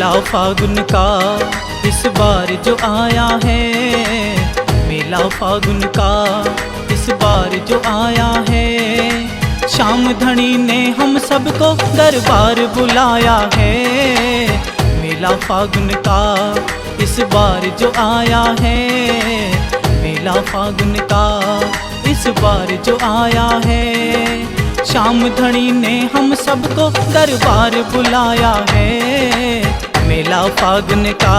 मेला फागुन का इस बार जो आया है, मेला फागुन का इस बार जो आया है। श्याम धनी ने हम सबको दरबार बुलाया है। मेला फागुन का इस बार जो आया है, मेला फागुन का इस बार जो आया है। श्याम धनी ने हम सबको दरबार बुलाया है। मेला फागुन का,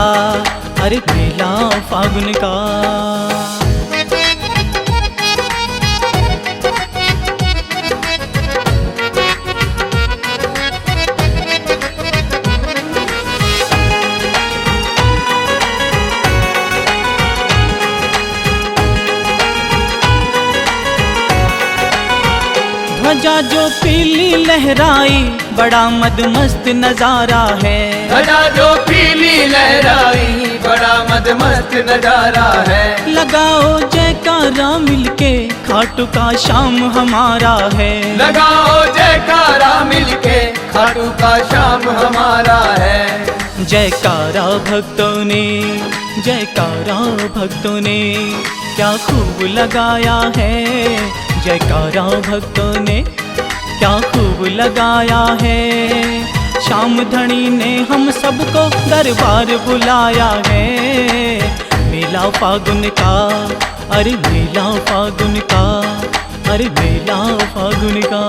अरे मेला फागुन का। ध्वजा जो पीली लहराई बड़ा मदमस्त नजारा है। ध्वजा जो पीली लहराई बड़ा मदमस्त नजारा है। लगाओ जयकारा मिलके खाटू का श्याम हमारा है। लगाओ जयकारा मिलके खाटू का श्याम हमारा है। जयकारा भक्तों ने, जयकारा भक्तों ने क्या खूब लगाया है। जयकारा भक्तों ने क्या खूब लगाया है। श्याम धनी ने हम सबको दरबार बुलाया है। मेला फागुन का, अरे मेला फागुन का, अरे मेला फागुन का।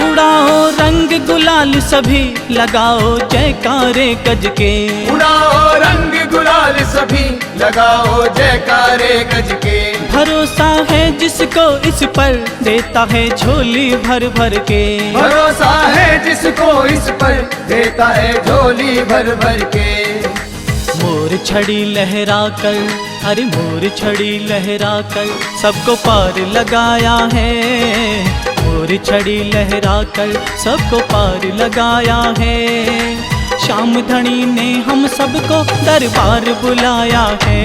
उड़ाओ रंग गुलाल सभी, लगाओ जयकारे गज के। उड़ाओ रंग गुलाल सभी, लगाओ जयकारे गज के। भरोसा है जिसको इस पर, देता है झोली भर भर के। भरोसा है जिसको इस पर, देता है झोली भर भर के। मोर छड़ी लहरा कर, अरे मोर छड़ी लहरा कर सबको पार लगाया है। मोर छड़ी लहरा कर सबको पार लगाया है। श्याम धनी ने हम सबको दरबार बुलाया है।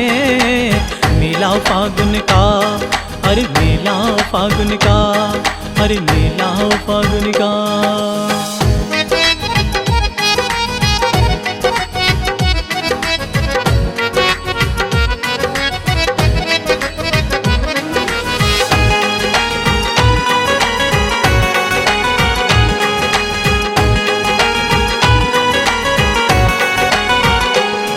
मेला फागुन का, अरे मेला फागुन का, अरे मेला फागुन का।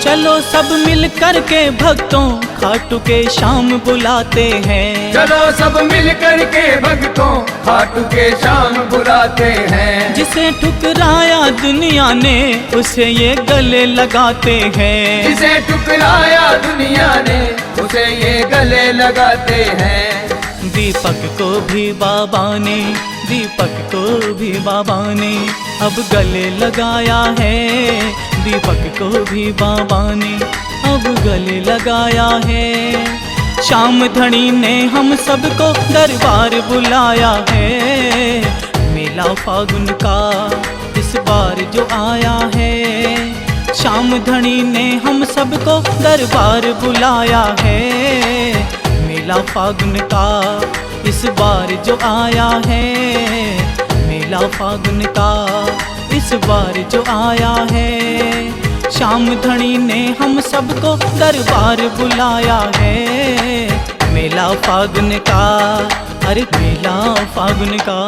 चलो सब मिल कर के भक्तों खाटू के श्याम बुलाते हैं। चलो सब मिल कर के भक्तों खाटू के श्याम बुलाते हैं। जिसे ठुकराया दुनिया ने उसे ये गले लगाते हैं। जिसे ठुकराया दुनिया ने उसे ये गले लगाते हैं। दीपक को भी बाबा ने, दीपक को भी बाबा ने अब गले लगाया है। दीपक को भी बाबा ने अब गले लगाया है। श्याम धनी ने हम सबको दरबार बुलाया है। मेला फागुन का इस बार जो आया है। श्याम धनी ने हम सबको दरबार बुलाया है। मेला फागुन का इस बार जो आया है। मेला फागुन का इस बार जो आया है। श्याम धनी ने हम सबको दरबार बुलाया है। मेला फागुन का, अरे मेला फागुन का।